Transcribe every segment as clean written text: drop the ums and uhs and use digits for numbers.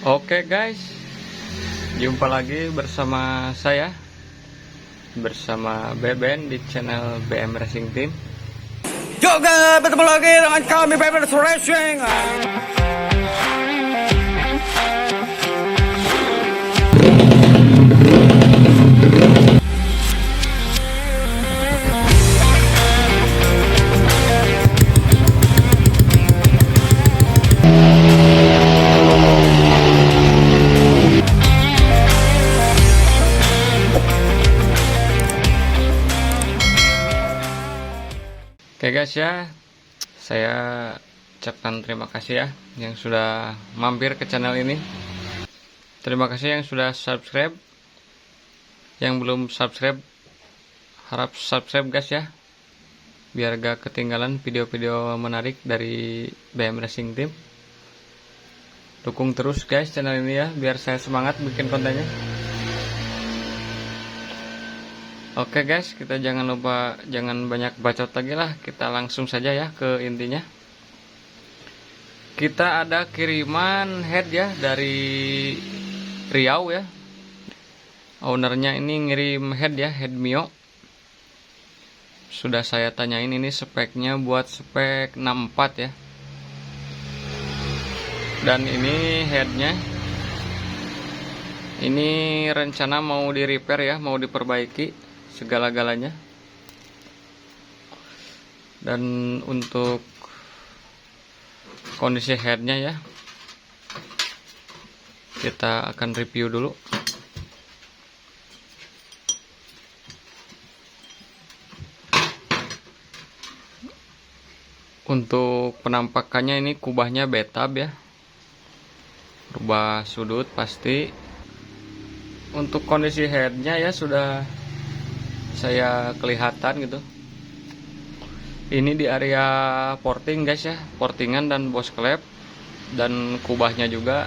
Oke guys, jumpa lagi bersama saya, bersama Beben di channel BM Racing Team. Juga bertemu lagi dengan kami BM Racing. Oke guys ya, saya ucapkan terima kasih ya yang sudah mampir ke channel ini. Terima kasih yang sudah subscribe. Yang belum subscribe, harap subscribe guys ya, biar gak ketinggalan video-video menarik dari BM Racing Team. Dukung terus guys channel ini ya, biar saya semangat bikin kontennya. Oke guys, kita jangan banyak bacot lagi lah, kita langsung saja ya ke intinya. Kita ada kiriman head ya dari Riau ya. Ownernya ini ngirim head ya, head Mio. Sudah saya tanyain ini speknya buat spek 64 ya. Dan ini headnya, ini rencana mau di repair ya, mau diperbaiki segala-galanya. Dan untuk kondisi headnya ya, kita akan review dulu. Untuk penampakannya ini kubahnya betab ya, rubah sudut pasti. Untuk kondisi headnya ya sudah saya kelihatan gitu. Ini di area porting guys ya, portingan dan bos klep, dan kubahnya juga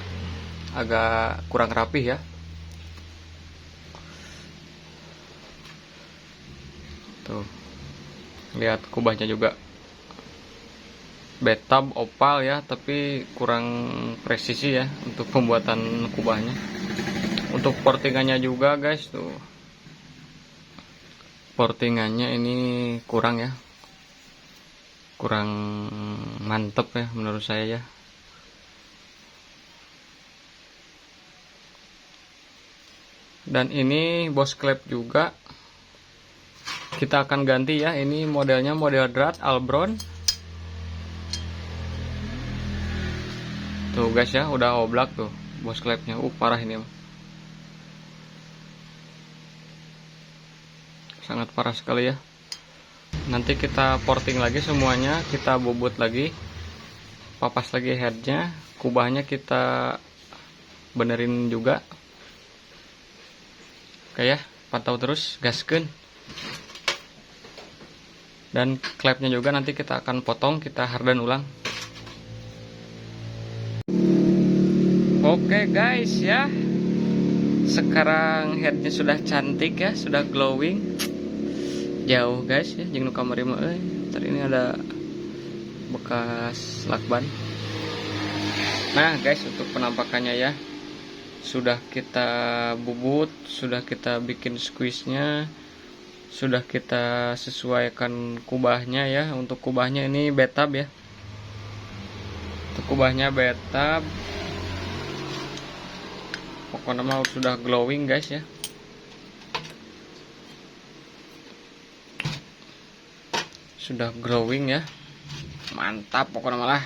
agak kurang rapih ya. Tuh, lihat kubahnya juga betab opal ya, tapi kurang presisi ya untuk pembuatan kubahnya. Untuk portingannya juga guys, tuh portingannya ini kurang ya, kurang mantep ya menurut saya ya. Dan ini bos klep juga kita akan ganti ya. Ini modelnya model Drat Albron. Tuh guys ya, udah oblak tuh bos klepnya. Parah ini mah, sangat parah sekali ya. Nanti kita porting lagi semuanya, kita bobot lagi, papas lagi headnya, kubahnya kita benerin juga. Oke ya, pantau terus, gaskeun. Dan klepnya juga nanti kita akan potong, kita harden ulang. Oke guys ya, sekarang headnya sudah cantik ya, sudah glowing. Jauh guys ya, jeung nu kamari mah tadi ini ada bekas lakban. Nah guys, untuk penampakannya ya, sudah kita bubut, sudah kita bikin squeeze-nya, sudah kita sesuaikan kubahnya ya. Untuk kubahnya ini betab ya, untuk kubahnya betab. Pokoknya mah sudah glowing guys ya. Sudah glowing ya, mantap pokoknya malah.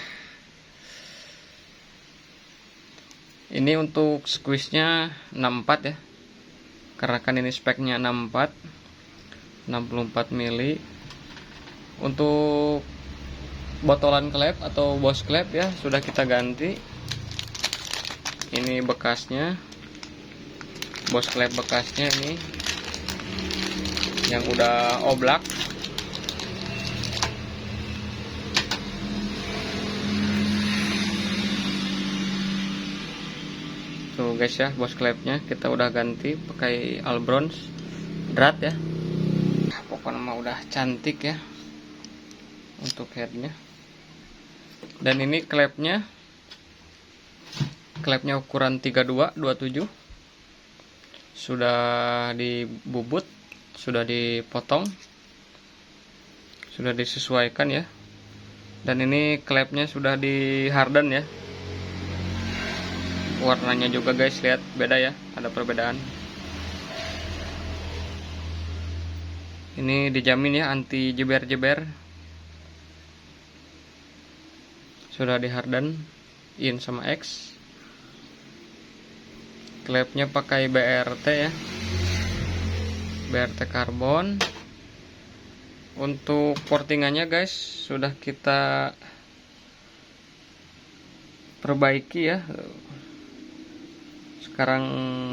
Ini untuk squeeze nya 64 ya, karena kan ini speknya 64 mili. Untuk botolan klep atau bos klep ya sudah kita ganti. Ini bekasnya, bos klep bekasnya ini yang udah oblak. Tuh guys ya, bos klepnya kita udah ganti pakai Albron Drat ya. Pokoknya mah udah cantik ya untuk headnya. Dan ini klepnya klepnya ukuran 32 27, sudah dibubut, sudah dipotong, sudah disesuaikan ya. Dan ini klepnya sudah di harden ya. Warnanya juga guys, lihat beda ya, ada perbedaan. Ini dijamin ya anti jeber-jeber. Sudah di harden in sama X. Klepnya pakai BRT ya, BRT karbon. Untuk portingannya guys sudah kita perbaiki ya. Sekarang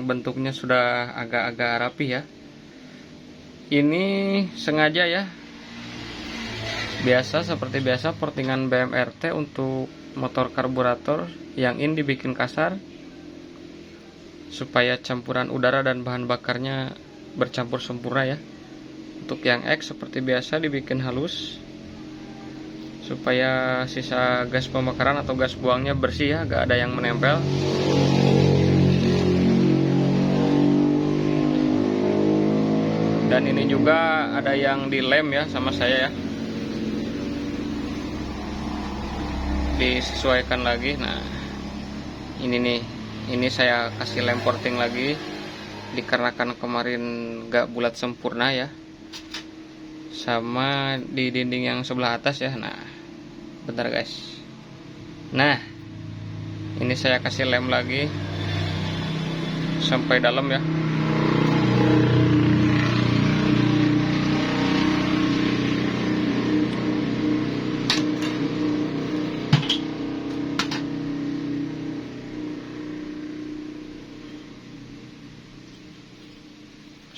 bentuknya sudah agak-agak rapi ya. Ini sengaja ya, biasa seperti biasa portingan BMRT untuk motor karburator yang in dibikin kasar supaya campuran udara dan bahan bakarnya bercampur sempurna ya. Untuk yang X seperti biasa dibikin halus supaya sisa gas pembakaran atau gas buangnya bersih ya, gak ada yang menempel. Dan ini juga ada yang dilem ya sama saya ya, disesuaikan lagi. Nah ini nih, ini saya kasih lem porting lagi dikarenakan kemarin gak bulat sempurna ya, sama di dinding yang sebelah atas ya. Nah bentar guys, nah ini saya kasih lem lagi sampai dalam ya.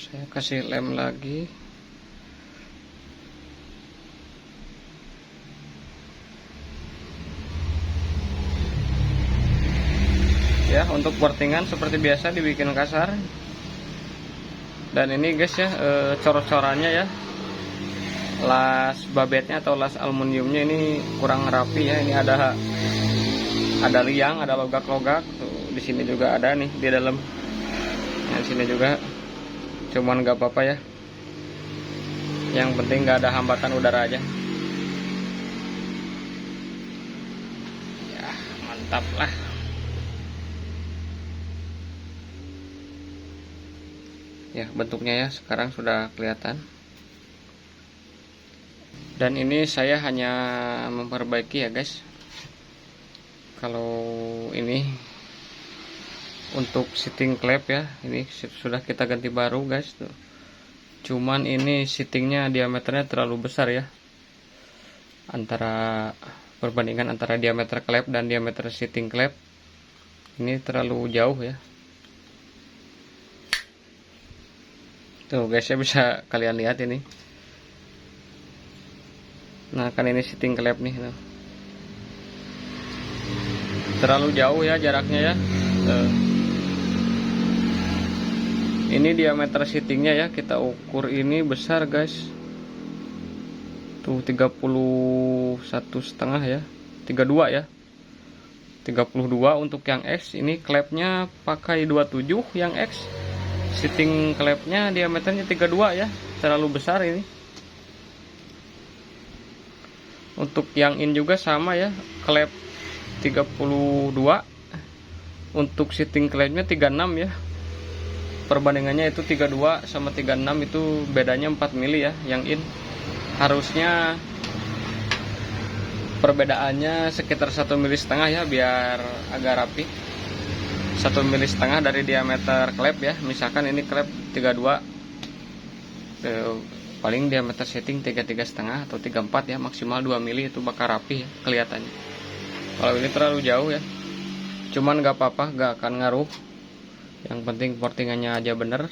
Saya kasih lem lagi. Ya, untuk portingan seperti biasa dibikin kasar. Dan ini guys ya, cor-corannya ya, las babetnya atau las aluminiumnya ini kurang rapi ya. Ini ada liang, ada logak-logak. Tuh, di sini juga ada nih di dalam. Nah, di sini juga. Cuman nggak apa-apa ya. Yang penting nggak ada hambatan udara aja. Ya, mantap lah. Ya, bentuknya ya sekarang sudah kelihatan. Dan ini saya hanya memperbaiki ya guys. Kalau ini untuk seating clamp ya, ini sudah kita ganti baru guys tuh. Cuman ini seatingnya diameternya terlalu besar ya, perbandingan antara diameter clamp dan diameter seating clamp ini terlalu jauh ya. Tuh guys ya, bisa kalian lihat ini. Nah kan ini seating clamp nih tuh. Terlalu jauh ya jaraknya ya. Tuh. Ini diameter seatingnya ya, kita ukur ini besar guys. Tuh 31,5 ya, 32 ya, 32 untuk yang X. Ini klepnya pakai 27 yang X. Seating klepnya diameternya 32 ya, terlalu besar ini. Untuk yang in juga sama ya, klep 32. Untuk seating klepnya 36 ya. Perbandingannya itu 32 sama 36 itu bedanya 4 mili ya yang in. Harusnya perbedaannya sekitar 1,5 mili ya, biar agak rapi. 1,5 mili dari diameter klep ya. Misalkan ini klep 32, paling diameter setting 33,5 atau 34 ya, maksimal 2 mili itu bakal rapi ya kelihatannya. Kalau ini terlalu jauh ya, cuman gak apa-apa, gak akan ngaruh. Yang penting portingannya aja bener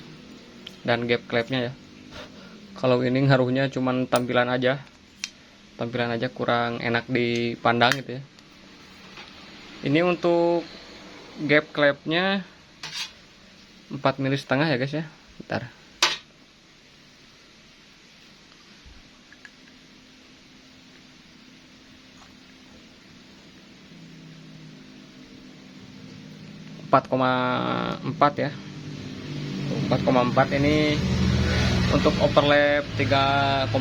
dan gap klepnya ya. Kalau ini ngaruhnya cuman tampilan aja kurang enak dipandang gitu ya. Ini untuk gap klepnya 4,5 mili ya guys ya. Bentar. 4,4 ya. 4,4 ini untuk overlap 3,5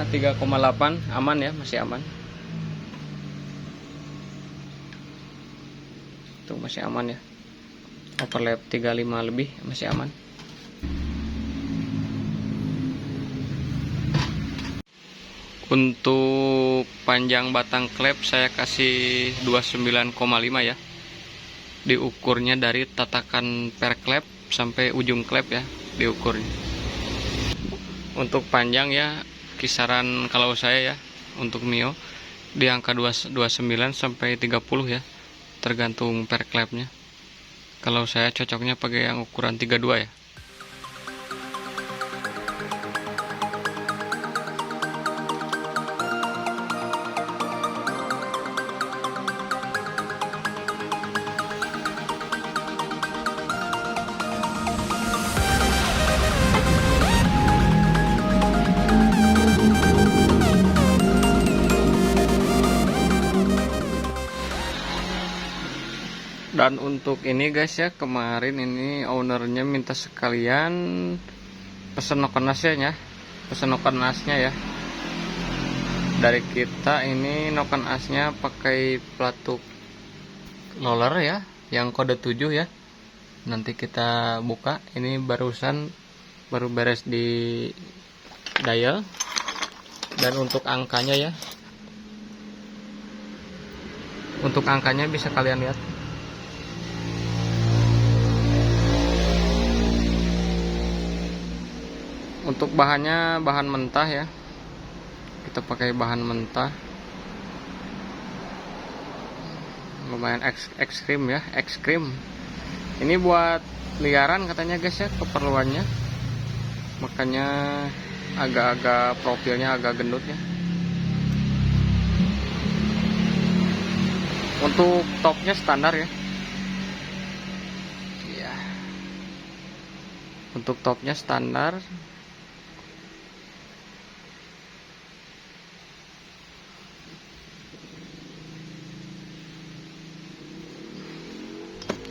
3,8 aman ya, masih aman. Tuh masih aman ya. Overlap 35 lebih masih aman. Untuk panjang batang klep saya kasih 29,5 ya. Diukurnya dari tatakan per klep sampai ujung klep ya, diukurnya. Untuk panjang ya kisaran kalau saya ya untuk Mio di angka 29 sampai 30 ya, tergantung per klepnya. Kalau saya cocoknya pakai yang ukuran 32 ya. Dan untuk ini guys ya, kemarin ini ownernya minta sekalian pesen noken nasnya, ya. Dari kita ini noken asnya pakai pelatuk roller ya, yang kode 7 ya. Nanti kita buka, ini baru beres di dial. Dan untuk angkanya ya, untuk angkanya bisa kalian lihat. Untuk bahannya bahan mentah ya, kita pakai bahan mentah, lumayan ekstrim ya, ekstrim. Ini buat liaran katanya guys ya, keperluannya, makanya agak-agak profilnya agak gendut ya. Untuk topnya standar ya. Iya. Untuk topnya standar.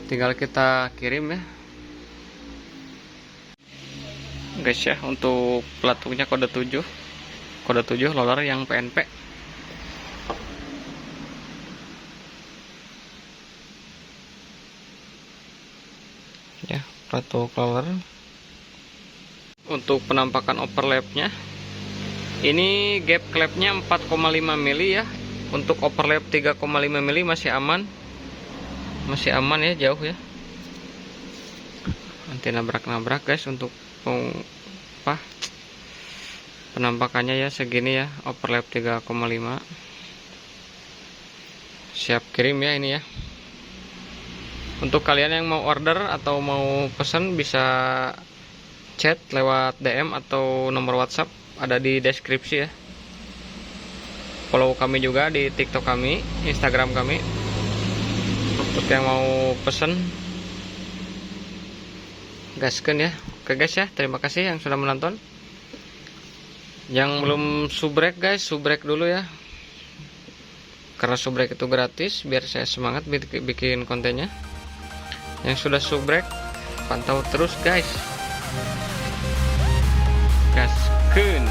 Tinggal kita kirim ya guys ya. Untuk pelatuknya kode 7 roller yang PNP ya, pelatuk roller. Untuk penampakan overlapnya ini gap klepnya 4,5 mili ya. Untuk overlap 3,5 mili masih aman ya, jauh ya, nanti nabrak guys. Untuk penampakannya ya segini ya, overlap 3,5. Siap kirim ya ini ya. Untuk kalian yang mau order atau mau pesan bisa chat lewat DM atau nomor WhatsApp ada di deskripsi ya. Follow kami juga di TikTok kami, Instagram kami. Untuk yang mau pesen gaskeun ya. Oke guys ya, terima kasih yang sudah menonton. Yang belum subrek guys, subrek dulu ya, karena subrek itu gratis biar saya semangat bikin kontennya. Yang sudah subrek pantau terus guys, gaskeun.